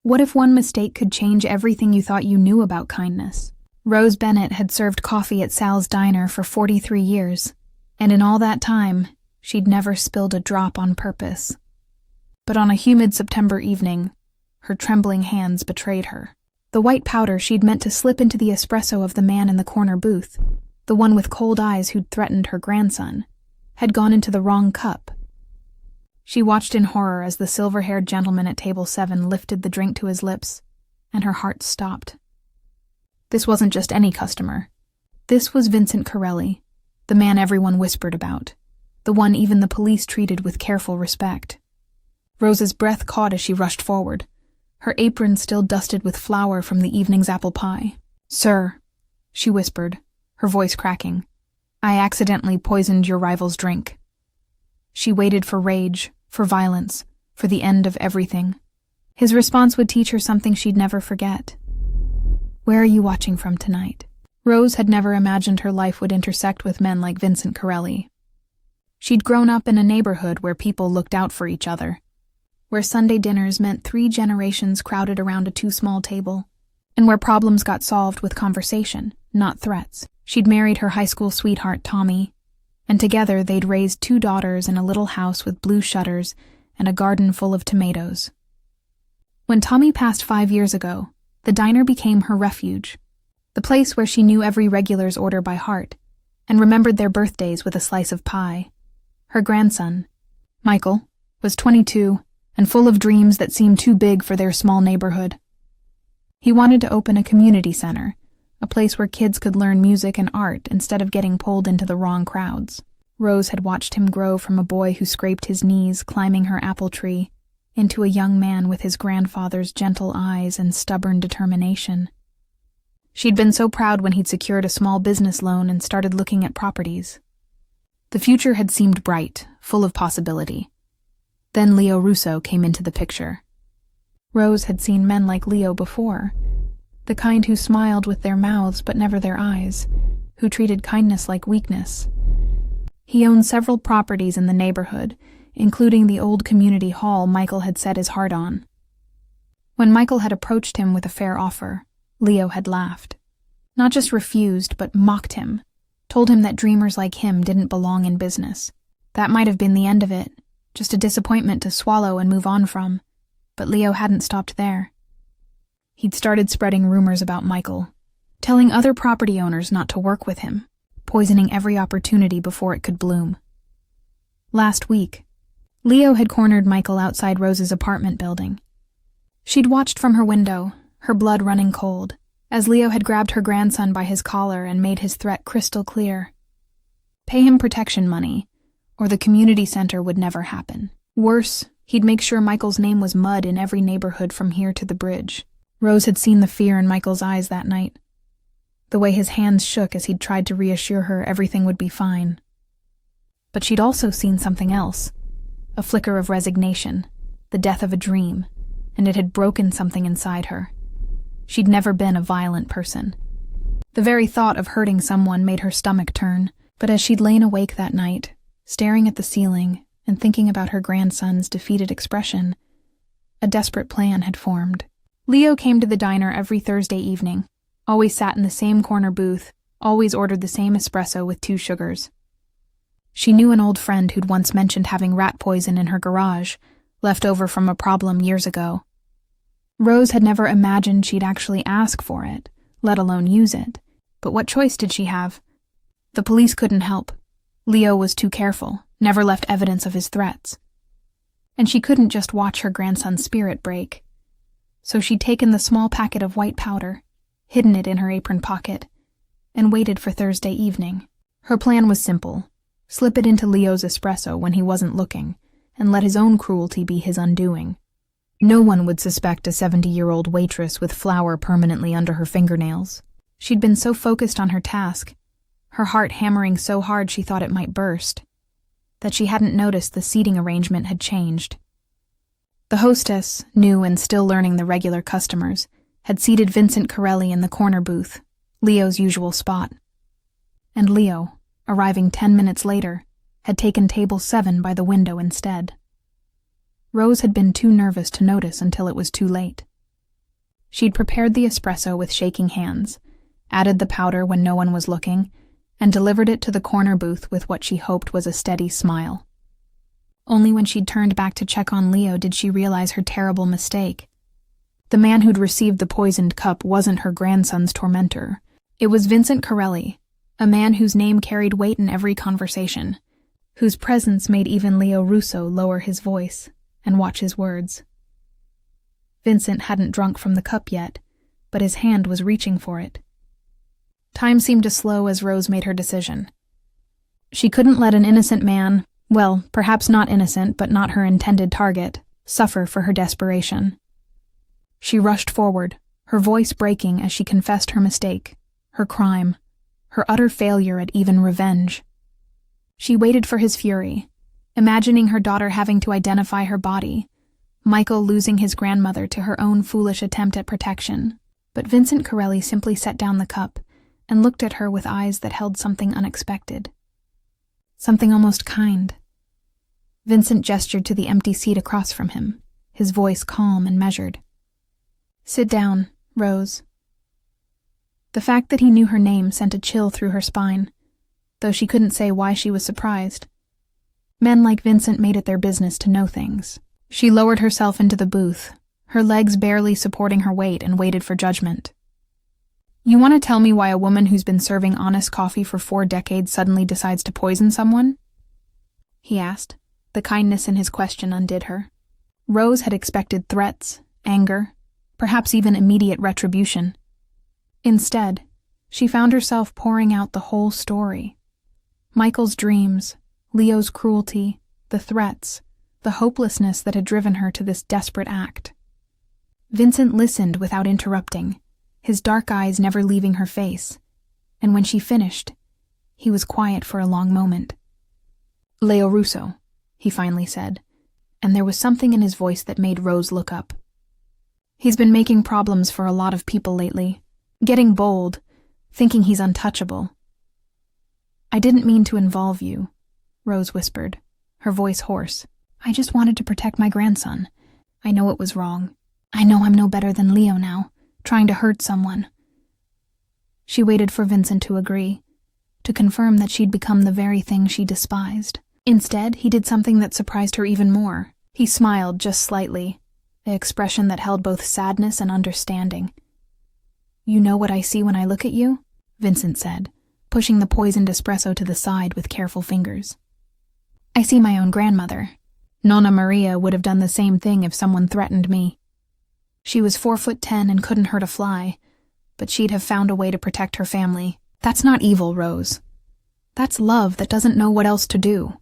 What if one mistake could change everything you thought you knew about kindness? Rose Bennett had served coffee at Sal's Diner for 43 years, and in all that time, she'd never spilled a drop on purpose. But on a humid September evening, her trembling hands betrayed her. The white powder she'd meant to slip into the espresso of the man in the corner booth, the one with cold eyes who'd threatened her grandson, had gone into the wrong cup. She watched in horror as the silver-haired gentleman at table 7 lifted the drink to his lips, and her heart stopped. This wasn't just any customer. This was Vincent Corelli, the man everyone whispered about, the one even the police treated with careful respect. Rose's breath caught as she rushed forward, her apron still dusted with flour from the evening's apple pie. "Sir," she whispered, her voice cracking, "I accidentally poisoned your rival's drink." She waited for rage, for violence, for the end of everything. His response would teach her something she'd never forget. "Where are you watching from tonight?" Rose had never imagined her life would intersect with men like Vincent Corelli. She'd grown up in a neighborhood where people looked out for each other, where Sunday dinners meant 3 generations crowded around a too-small table, and where problems got solved with conversation, not threats. She'd married her high school sweetheart, Tommy, and together they'd raised 2 daughters in a little house with blue shutters and a garden full of tomatoes. When Tommy passed 5 years ago, the diner became her refuge, the place where she knew every regular's order by heart and remembered their birthdays with a slice of pie. Her grandson, Michael, was 22 and full of dreams that seemed too big for their small neighborhood. He wanted to open a community center, a place where kids could learn music and art instead of getting pulled into the wrong crowds. Rose had watched him grow from a boy who scraped his knees climbing her apple tree into a young man with his grandfather's gentle eyes and stubborn determination. She'd been so proud when he'd secured a small business loan and started looking at properties. The future had seemed bright, full of possibility. Then Leo Russo came into the picture. Rose had seen men like Leo before, the kind who smiled with their mouths but never their eyes, who treated kindness like weakness. He owned several properties in the neighborhood, including the old community hall Michael had set his heart on. When Michael had approached him with a fair offer, Leo had laughed. Not just refused, but mocked him, told him that dreamers like him didn't belong in business. That might have been the end of it, just a disappointment to swallow and move on from, but Leo hadn't stopped there. He'd started spreading rumors about Michael, telling other property owners not to work with him, poisoning every opportunity before it could bloom. Last week, Leo had cornered Michael outside Rose's apartment building. She'd watched from her window, her blood running cold, as Leo had grabbed her grandson by his collar and made his threat crystal clear. Pay him protection money, or the community center would never happen. Worse, he'd make sure Michael's name was mud in every neighborhood from here to the bridge. Rose had seen the fear in Michael's eyes that night, the way his hands shook as he'd tried to reassure her everything would be fine. But she'd also seen something else, a flicker of resignation, the death of a dream, and it had broken something inside her. She'd never been a violent person. The very thought of hurting someone made her stomach turn, but as she'd lain awake that night, staring at the ceiling and thinking about her grandson's defeated expression, a desperate plan had formed. Leo came to the diner every Thursday evening, always sat in the same corner booth, always ordered the same espresso with 2 sugars. She knew an old friend who'd once mentioned having rat poison in her garage, left over from a problem years ago. Rose had never imagined she'd actually ask for it, let alone use it. But what choice did she have? The police couldn't help. Leo was too careful, never left evidence of his threats. And she couldn't just watch her grandson's spirit break. So she'd taken the small packet of white powder, hidden it in her apron pocket, and waited for Thursday evening. Her plan was simple: slip it into Leo's espresso when he wasn't looking, and let his own cruelty be his undoing. No one would suspect a 70-year-old waitress with flour permanently under her fingernails. She'd been so focused on her task, her heart hammering so hard she thought it might burst, that she hadn't noticed the seating arrangement had changed. The hostess, new and still learning the regular customers, had seated Vincent Corelli in the corner booth, Leo's usual spot. And Leo, arriving 10 minutes later, had taken table 7 by the window instead. Rose had been too nervous to notice until it was too late. She'd prepared the espresso with shaking hands, added the powder when no one was looking, and delivered it to the corner booth with what she hoped was a steady smile. Only when she'd turned back to check on Leo did she realize her terrible mistake. The man who'd received the poisoned cup wasn't her grandson's tormentor. It was Vincent Corelli, a man whose name carried weight in every conversation, whose presence made even Leo Russo lower his voice and watch his words. Vincent hadn't drunk from the cup yet, but his hand was reaching for it. Time seemed to slow as Rose made her decision. She couldn't let an innocent man, well, perhaps not innocent, but not her intended target, suffer for her desperation. She rushed forward, her voice breaking as she confessed her mistake, her crime, her utter failure at even revenge. She waited for his fury, imagining her daughter having to identify her body, Michael losing his grandmother to her own foolish attempt at protection. But Vincent Corelli simply set down the cup and looked at her with eyes that held something unexpected. Something almost kind. Vincent gestured to the empty seat across from him, his voice calm and measured. "Sit down, Rose." The fact that he knew her name sent a chill through her spine, though she couldn't say why she was surprised. Men like Vincent made it their business to know things. She lowered herself into the booth, her legs barely supporting her weight, and waited for judgment. "You want to tell me why a woman who's been serving honest coffee for 4 decades suddenly decides to poison someone?" he asked. The kindness in his question undid her. Rose had expected threats, anger, perhaps even immediate retribution. Instead, she found herself pouring out the whole story. Michael's dreams, Leo's cruelty, the threats, the hopelessness that had driven her to this desperate act. Vincent listened without interrupting, his dark eyes never leaving her face, and when she finished, he was quiet for a long moment. "Leo Russo," he finally said, and there was something in his voice that made Rose look up. "He's been making problems for a lot of people lately, getting bold, thinking he's untouchable." "I didn't mean to involve you," Rose whispered, her voice hoarse. "I just wanted to protect my grandson. I know it was wrong. I know I'm no better than Leo now, trying to hurt someone." She waited for Vincent to agree, to confirm that she'd become the very thing she despised. Instead, he did something that surprised her even more. He smiled just slightly, an expression that held both sadness and understanding. "You know what I see when I look at you?" Vincent said, pushing the poisoned espresso to the side with careful fingers. "I see my own grandmother. Nonna Maria would have done the same thing if someone threatened me. She was 4'10" and couldn't hurt a fly, but she'd have found a way to protect her family. That's not evil, Rose. That's love that doesn't know what else to do."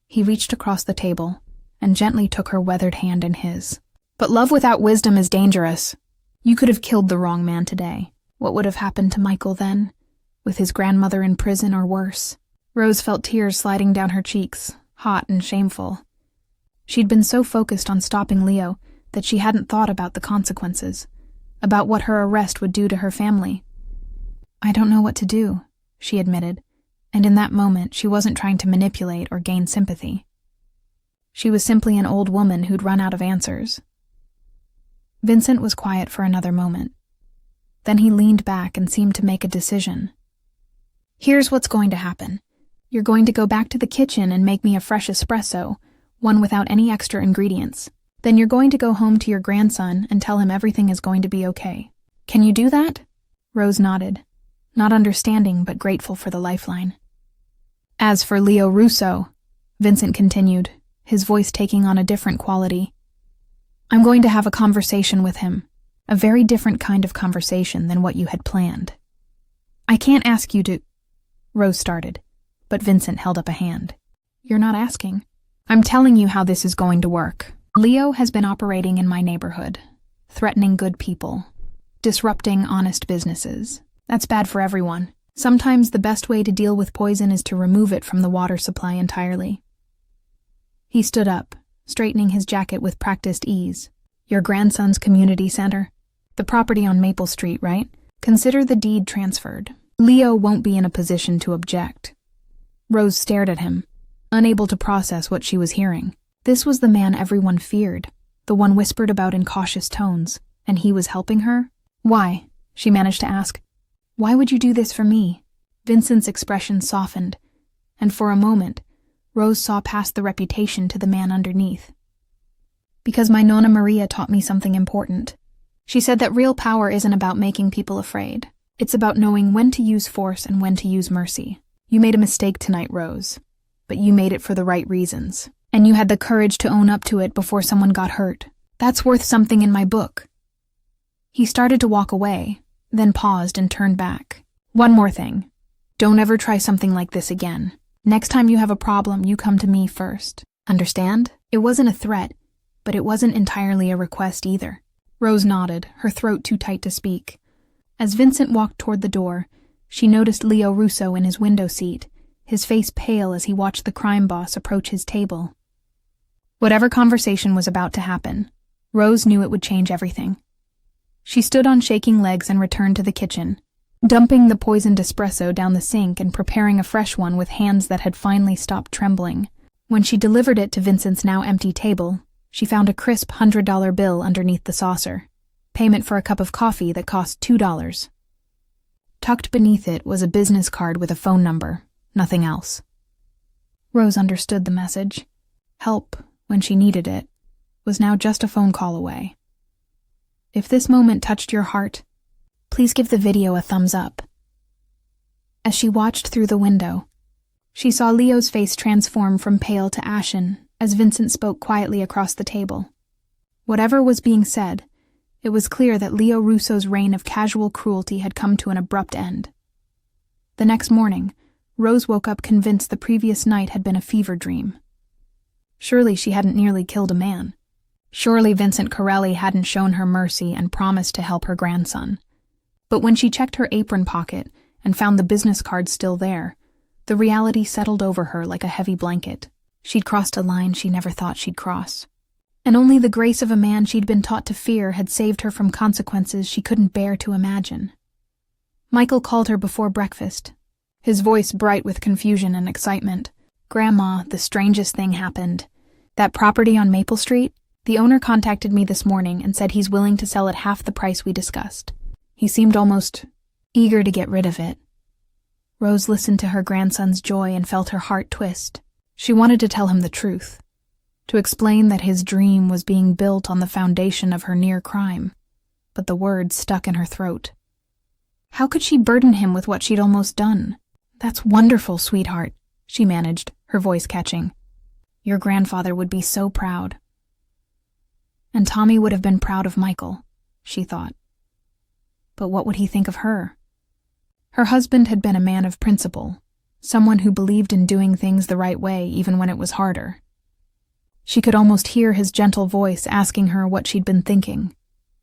He reached across the table and gently took her weathered hand in his. "But love without wisdom is dangerous. You could have killed the wrong man today. What would have happened to Michael then? With his grandmother in prison or worse?" Rose felt tears sliding down her cheeks, hot and shameful. She'd been so focused on stopping Leo that she hadn't thought about the consequences, about what her arrest would do to her family. "I don't know what to do," she admitted, and in that moment she wasn't trying to manipulate or gain sympathy. She was simply an old woman who'd run out of answers. Vincent was quiet for another moment. Then he leaned back and seemed to make a decision. "Here's what's going to happen. You're going to go back to the kitchen and make me a fresh espresso, one without any extra ingredients. Then you're going to go home to your grandson and tell him everything is going to be okay. Can you do that?" Rose nodded, not understanding but grateful for the lifeline. "As for Leo Russo," Vincent continued, his voice taking on a different quality, "I'm going to have a conversation with him, a very different kind of conversation than what you had planned." "I can't ask you to—" Rose started, but Vincent held up a hand. "You're not asking. I'm telling you how this is going to work. Leo has been operating in my neighborhood, threatening good people, disrupting honest businesses. That's bad for everyone. Sometimes the best way to deal with poison is to remove it from the water supply entirely." He stood up, straightening his jacket with practiced ease. "Your grandson's community center? The property on Maple Street, right? Consider the deed transferred. Leo won't be in a position to object." Rose stared at him, unable to process what she was hearing. This was the man everyone feared, the one whispered about in cautious tones, And he was helping her? Why? She managed to ask. Why would you do this for me? Vincent's expression softened, and for a moment, Rose saw past the reputation to the man underneath. Because my Nonna Maria taught me something important. She said that real power isn't about making people afraid. It's about knowing when to use force and when to use mercy. You made a mistake tonight, Rose, but you made it for the right reasons. And you had the courage to own up to it before someone got hurt. That's worth something in my book. He started to walk away, then paused and turned back. One more thing. Don't ever try something like this again. Next time you have a problem, you come to me first. Understand? It wasn't a threat, but it wasn't entirely a request either. Rose nodded, her throat too tight to speak. As Vincent walked toward the door, she noticed Leo Russo in his window seat, his face pale as he watched the crime boss approach his table. Whatever conversation was about to happen, Rose knew it would change everything. She stood on shaking legs and returned to the kitchen, dumping the poisoned espresso down the sink and preparing a fresh one with hands that had finally stopped trembling. When she delivered it to Vincent's now empty table, she found a crisp $100 bill underneath the saucer, payment for a cup of coffee that cost $2. Tucked beneath it was a business card with a phone number, nothing else. Rose understood the message. Help, when she needed it, was now just a phone call away. If this moment touched your heart, please give the video a thumbs up. As she watched through the window, she saw Leo's face transform from pale to ashen as Vincent spoke quietly across the table. Whatever was being said, it was clear that Leo Russo's reign of casual cruelty had come to an abrupt end. The next morning, Rose woke up convinced the previous night had been a fever dream. Surely she hadn't nearly killed a man. Surely Vincent Corelli hadn't shown her mercy and promised to help her grandson. But when she checked her apron pocket and found the business card still there, the reality settled over her like a heavy blanket. She'd crossed a line she never thought she'd cross. And only the grace of a man she'd been taught to fear had saved her from consequences she couldn't bear to imagine. Michael called her before breakfast, his voice bright with confusion and excitement. Grandma, the strangest thing happened. That property on Maple Street? The owner contacted me this morning and said he's willing to sell at half the price we discussed. He seemed almost eager to get rid of it. Rose listened to her grandson's joy and felt her heart twist. She wanted to tell him the truth, to explain that his dream was being built on the foundation of her near crime, but the words stuck in her throat. How could she burden him with what she'd almost done? That's wonderful, sweetheart, she managed, her voice catching. Your grandfather would be so proud. And Tommy would have been proud of Michael, she thought. But what would he think of her? Her husband had been a man of principle, someone who believed in doing things the right way even when it was harder. She could almost hear his gentle voice asking her what she'd been thinking,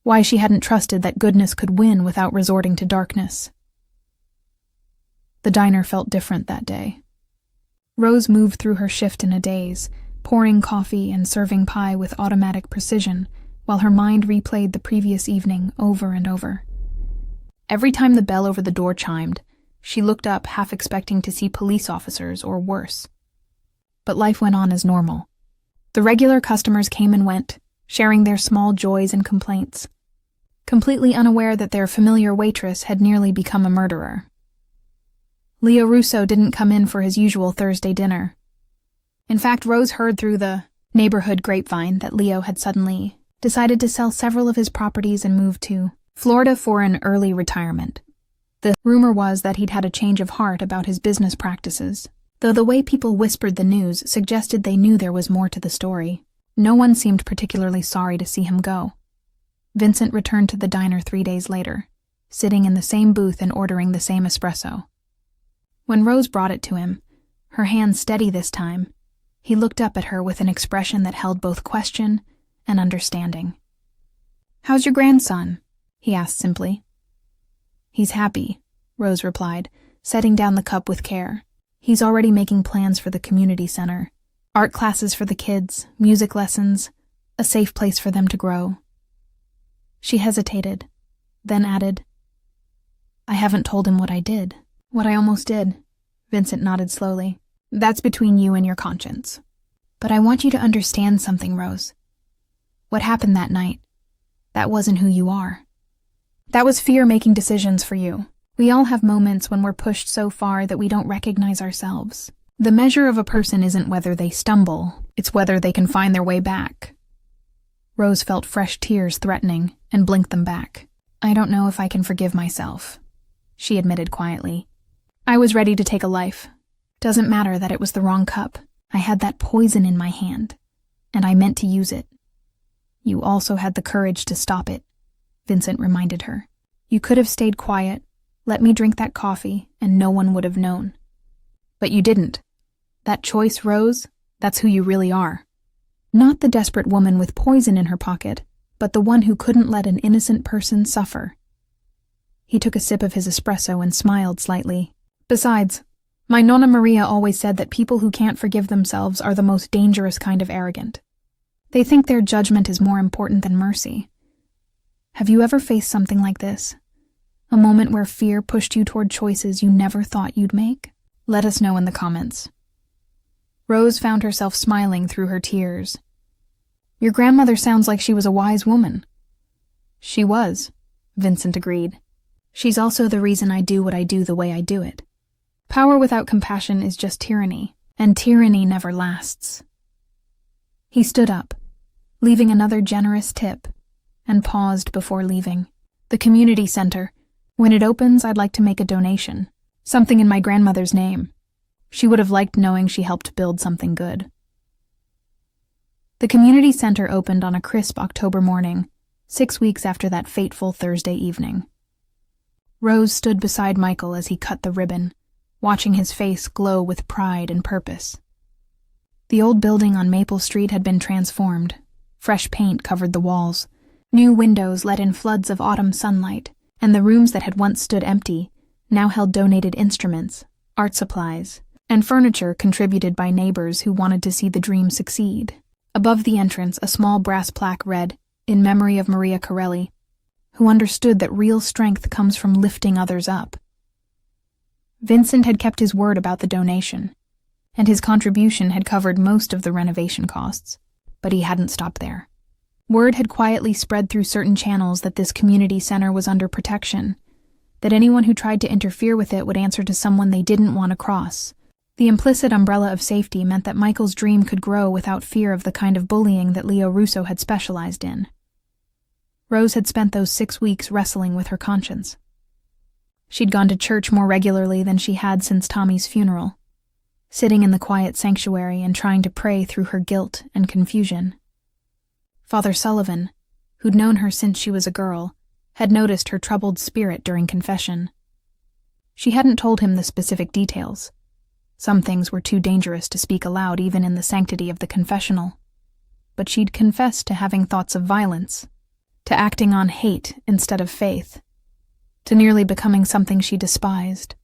why she hadn't trusted that goodness could win without resorting to darkness. The diner felt different that day. Rose moved through her shift in a daze, pouring coffee and serving pie with automatic precision, while her mind replayed the previous evening over and over. Every time the bell over the door chimed, she looked up half expecting to see police officers or worse. But life went on as normal. The regular customers came and went, sharing their small joys and complaints, completely unaware that their familiar waitress had nearly become a murderer. Leo Russo didn't come in for his usual Thursday dinner. In fact, Rose heard through the neighborhood grapevine that Leo had suddenly decided to sell several of his properties and move to Florida for an early retirement. The rumor was that he'd had a change of heart about his business practices, though the way people whispered the news suggested they knew there was more to the story. No one seemed particularly sorry to see him go. Vincent returned to the diner 3 days later, sitting in the same booth and ordering the same espresso. When Rose brought it to him, her hand steady this time, he looked up at her with an expression that held both question and understanding. "How's your grandson?" he asked simply. "He's happy," Rose replied, setting down the cup with care. "He's already making plans for the community center. Art classes for the kids, music lessons, a safe place for them to grow." She hesitated, then added, "I haven't told him what I did. What I almost did." Vincent nodded slowly. "That's between you and your conscience. But I want you to understand something, Rose. What happened that night, That wasn't who you are. That was fear making decisions for you. We all have moments when we're pushed so far that we don't recognize ourselves. The measure of a person isn't whether they stumble, it's whether they can find their way back. Rose felt fresh tears threatening and blinked them back. I don't know if I can forgive myself, she admitted quietly. I was ready to take a life. Doesn't matter that it was the wrong cup. I had that poison in my hand, and I meant to use it. You also had the courage to stop it, Vincent reminded her. You could have stayed quiet, let me drink that coffee, and no one would have known. But you didn't. That choice, Rose, that's who you really are. Not the desperate woman with poison in her pocket, but the one who couldn't let an innocent person suffer. He took a sip of his espresso and smiled slightly. Besides, my Nonna Maria always said that people who can't forgive themselves are the most dangerous kind of arrogant. They think their judgment is more important than mercy. Have you ever faced something like this? A moment where fear pushed you toward choices you never thought you'd make? Let us know in the comments. Rose found herself smiling through her tears. Your grandmother sounds like she was a wise woman. She was, Vincent agreed. She's also the reason I do what I do the way I do it. Power without compassion is just tyranny, and tyranny never lasts. He stood up, leaving another generous tip, and paused before leaving. The community center. When it opens, I'd like to make a donation. Something in my grandmother's name. She would have liked knowing she helped build something good. The community center opened on a crisp October morning, 6 weeks after that fateful Thursday evening. Rose stood beside Michael as he cut the ribbon, watching his face glow with pride and purpose. The old building on Maple Street had been transformed. Fresh paint covered the walls. New windows let in floods of autumn sunlight, and the rooms that had once stood empty now held donated instruments, art supplies, and furniture contributed by neighbors who wanted to see the dream succeed. Above the entrance, a small brass plaque read, "In memory of Maria Corelli," who understood that real strength comes from lifting others up. Vincent had kept his word about the donation, and his contribution had covered most of the renovation costs, but he hadn't stopped there. Word had quietly spread through certain channels that this community center was under protection, that anyone who tried to interfere with it would answer to someone they didn't want to cross. The implicit umbrella of safety meant that Michael's dream could grow without fear of the kind of bullying that Leo Russo had specialized in. Rose had spent those 6 weeks wrestling with her conscience. She'd gone to church more regularly than she had since Tommy's funeral, sitting in the quiet sanctuary and trying to pray through her guilt and confusion. Father Sullivan, who'd known her since she was a girl, had noticed her troubled spirit during confession. She hadn't told him the specific details. Some things were too dangerous to speak aloud even in the sanctity of the confessional. But she'd confessed to having thoughts of violence, to acting on hate instead of faith, to nearly becoming something she despised.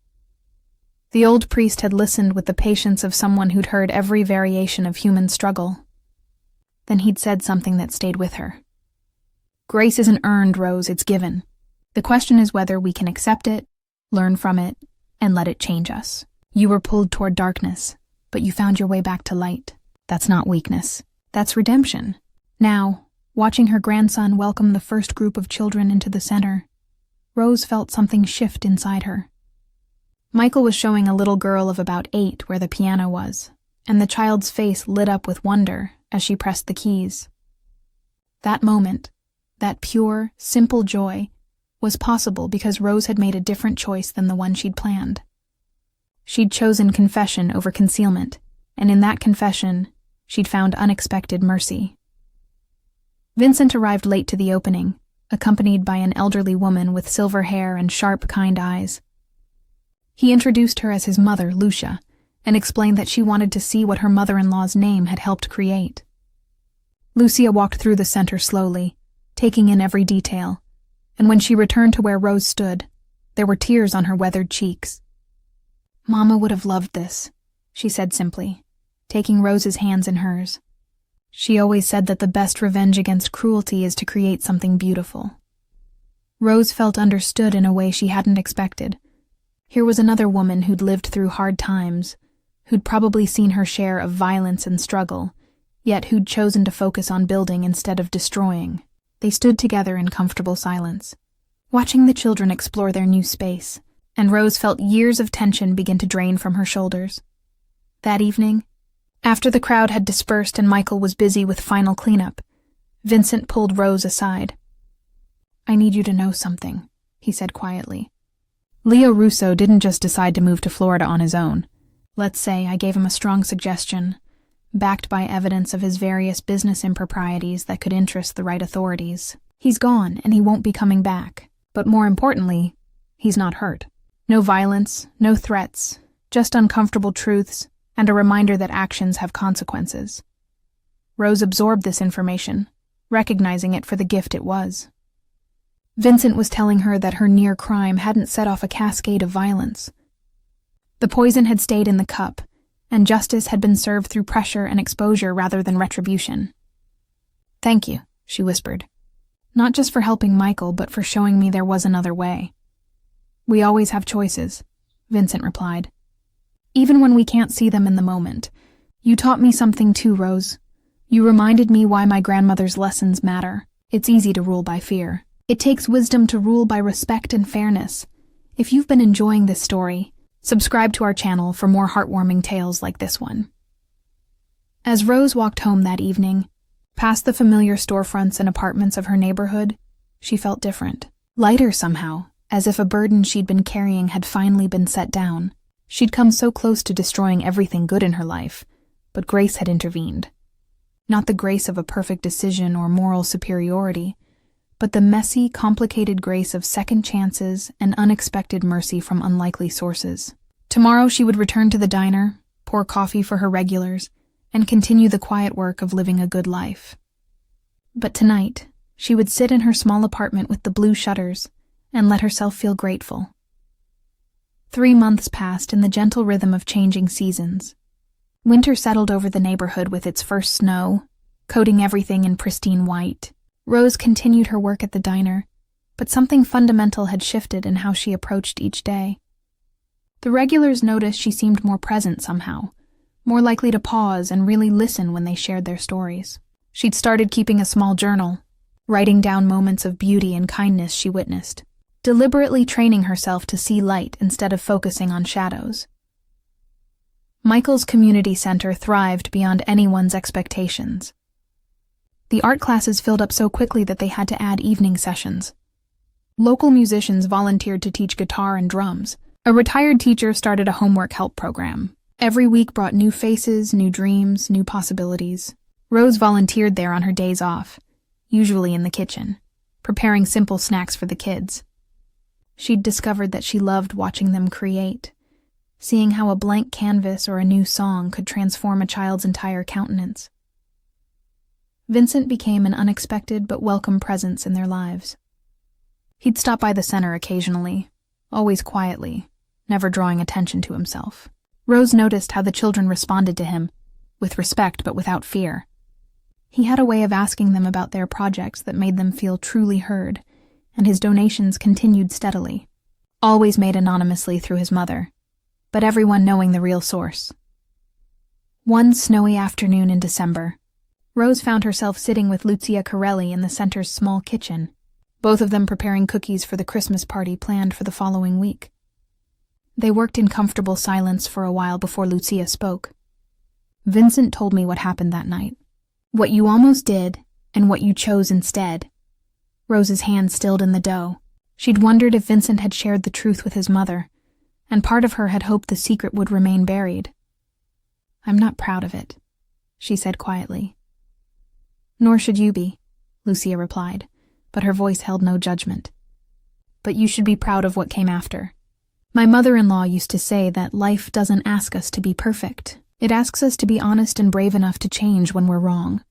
The old priest had listened with the patience of someone who'd heard every variation of human struggle. Then he'd said something that stayed with her. Grace isn't earned, Rose, it's given. The question is whether we can accept it, learn from it, and let it change us. You were pulled toward darkness, but you found your way back to light. That's not weakness. That's redemption. Now, watching her grandson welcome the first group of children into the center, Rose felt something shift inside her. Michael was showing a little girl of about 8 where the piano was, and the child's face lit up with wonder as she pressed the keys. That moment, that pure, simple joy, was possible because Rose had made a different choice than the one she'd planned. She'd chosen confession over concealment, and in that confession, she'd found unexpected mercy. Vincent arrived late to the opening, accompanied by an elderly woman with silver hair and sharp, kind eyes. He introduced her as his mother, Lucia, and explained that she wanted to see what her mother-in-law's name had helped create. Lucia walked through the center slowly, taking in every detail, and when she returned to where Rose stood, there were tears on her weathered cheeks. Mama would have loved this, she said simply, taking Rose's hands in hers. She always said that the best revenge against cruelty is to create something beautiful. Rose felt understood in a way she hadn't expected. Here was another woman who'd lived through hard times, who'd probably seen her share of violence and struggle, yet who'd chosen to focus on building instead of destroying. They stood together in comfortable silence, watching the children explore their new space, and Rose felt years of tension begin to drain from her shoulders. That evening, after the crowd had dispersed and Michael was busy with final cleanup, Vincent pulled Rose aside. "I need you to know something," he said quietly. "Leo Russo didn't just decide to move to Florida on his own. Let's say I gave him a strong suggestion, backed by evidence of his various business improprieties that could interest the right authorities. He's gone, and he won't be coming back. But more importantly, he's not hurt. No violence, no threats, just uncomfortable truths, and a reminder that actions have consequences." Rose absorbed this information, recognizing it for the gift it was. Vincent was telling her that her near crime hadn't set off a cascade of violence. The poison had stayed in the cup, and justice had been served through pressure and exposure rather than retribution. "Thank you," she whispered. "Not just for helping Michael, but for showing me there was another way." "We always have choices," Vincent replied. "Even when we can't see them in the moment. You taught me something too, Rose. You reminded me why my grandmother's lessons matter. It's easy to rule by fear. It takes wisdom to rule by respect and fairness. If you've been enjoying this story, subscribe to our channel for more heartwarming tales like this one." As Rose walked home that evening, past the familiar storefronts and apartments of her neighborhood, she felt different. Lighter somehow, as if a burden she'd been carrying had finally been set down. She'd come so close to destroying everything good in her life, but grace had intervened. Not the grace of a perfect decision or moral superiority, but the messy, complicated grace of second chances and unexpected mercy from unlikely sources. Tomorrow she would return to the diner, pour coffee for her regulars, and continue the quiet work of living a good life. But tonight, she would sit in her small apartment with the blue shutters and let herself feel grateful. 3 months passed in the gentle rhythm of changing seasons. Winter settled over the neighborhood with its first snow, coating everything in pristine white. Rose continued her work at the diner, but something fundamental had shifted in how she approached each day. The regulars noticed she seemed more present somehow, more likely to pause and really listen when they shared their stories. She'd started keeping a small journal, writing down moments of beauty and kindness she witnessed, deliberately training herself to see light instead of focusing on shadows. Michael's community center thrived beyond anyone's expectations. The art classes filled up so quickly that they had to add evening sessions. Local musicians volunteered to teach guitar and drums. A retired teacher started a homework help program. Every week brought new faces, new dreams, new possibilities. Rose volunteered there on her days off, usually in the kitchen, preparing simple snacks for the kids. She'd discovered that she loved watching them create, seeing how a blank canvas or a new song could transform a child's entire countenance. Vincent became an unexpected but welcome presence in their lives. He'd stop by the center occasionally, always quietly, never drawing attention to himself. Rose noticed how the children responded to him, with respect but without fear. He had a way of asking them about their projects that made them feel truly heard, and his donations continued steadily, always made anonymously through his mother, but everyone knowing the real source. One snowy afternoon in December, Rose found herself sitting with Lucia Corelli in the center's small kitchen, both of them preparing cookies for the Christmas party planned for the following week. They worked in comfortable silence for a while before Lucia spoke. "Vincent told me what happened that night. What you almost did, and what you chose instead." Rose's hand stilled in the dough. She'd wondered if Vincent had shared the truth with his mother, and part of her had hoped the secret would remain buried. "I'm not proud of it," she said quietly. "Nor should you be," Lucia replied, but her voice held no judgment. "But you should be proud of what came after. My mother-in-law used to say that life doesn't ask us to be perfect. It asks us to be honest and brave enough to change when we're wrong."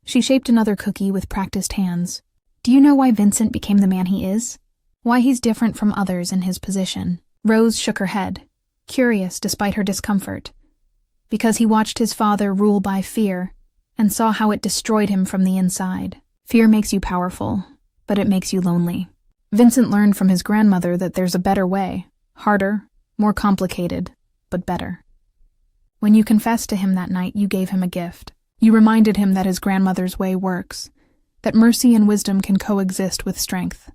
She shaped another cookie with practiced hands. "Do you know why Vincent became the man he is? Why he's different from others in his position?" Rose shook her head, curious despite her discomfort. "Because he watched his father rule by fear, and saw how it destroyed him from the inside. Fear makes you powerful, but it makes you lonely. Vincent learned from his grandmother that there's a better way, harder, more complicated, but better. When you confessed to him that night, you gave him a gift. You reminded him that his grandmother's way works, that mercy and wisdom can coexist with strength.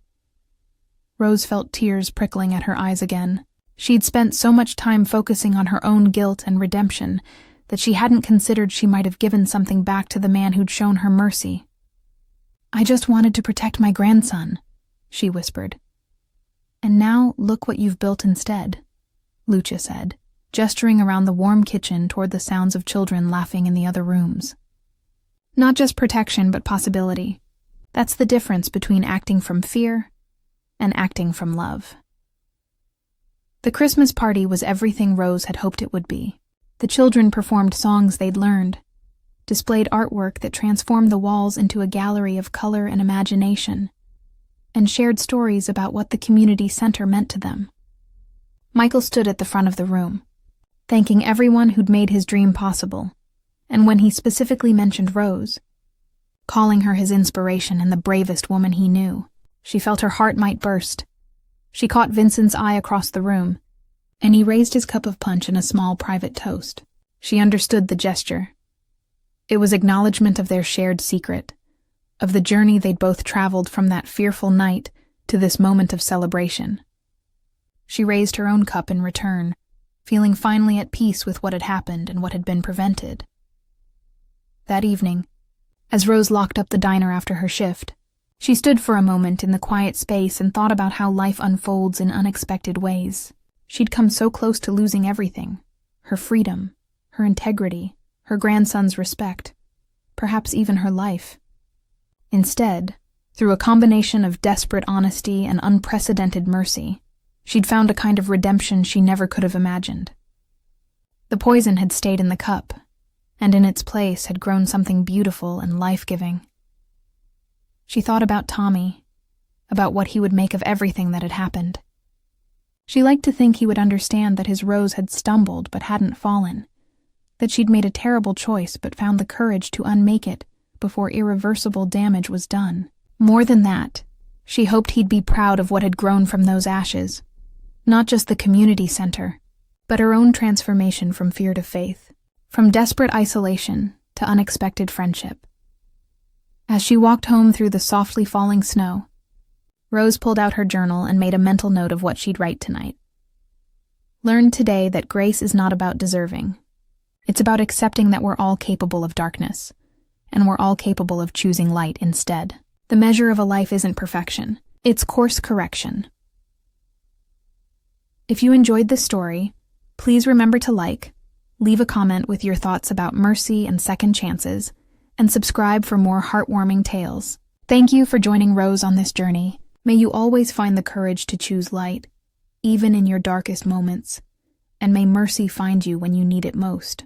Rose felt tears prickling at her eyes again. She'd spent so much time focusing on her own guilt and redemption that she hadn't considered she might have given something back to the man who'd shown her mercy. "I just wanted to protect my grandson," she whispered. "And now look what you've built instead," Lucia said, gesturing around the warm kitchen toward the sounds of children laughing in the other rooms. "Not just protection, but possibility. That's the difference between acting from fear and acting from love." The Christmas party was everything Rose had hoped it would be. The children performed songs they'd learned, displayed artwork that transformed the walls into a gallery of color and imagination, and shared stories about what the community center meant to them. Michael stood at the front of the room, thanking everyone who'd made his dream possible, and when he specifically mentioned Rose, calling her his inspiration and the bravest woman he knew, she felt her heart might burst. She caught Vincent's eye across the room, and he raised his cup of punch in a small private toast. She understood the gesture. It was acknowledgement of their shared secret, of the journey they'd both traveled from that fearful night to this moment of celebration. She raised her own cup in return, feeling finally at peace with what had happened and what had been prevented. That evening, as Rose locked up the diner after her shift, she stood for a moment in the quiet space and thought about how life unfolds in unexpected ways. She'd come so close to losing everything: her freedom, her integrity, her grandson's respect, perhaps even her life. Instead, through a combination of desperate honesty and unprecedented mercy, she'd found a kind of redemption she never could have imagined. The poison had stayed in the cup, and in its place had grown something beautiful and life-giving. She thought about Tommy, about what he would make of everything that had happened. She liked to think he would understand that his Rose had stumbled but hadn't fallen, that she'd made a terrible choice but found the courage to unmake it before irreversible damage was done. More than that, she hoped he'd be proud of what had grown from those ashes, not just the community center, but her own transformation from fear to faith, from desperate isolation to unexpected friendship. As she walked home through the softly falling snow, Rose pulled out her journal and made a mental note of what she'd write tonight. Learned today that grace is not about deserving. It's about accepting that we're all capable of darkness, and we're all capable of choosing light instead. The measure of a life isn't perfection, it's course correction. If you enjoyed this story, please remember to leave a comment with your thoughts about mercy and second chances, and subscribe for more heartwarming tales. Thank you for joining Rose on this journey. May you always find the courage to choose light, even in your darkest moments, and may mercy find you when you need it most.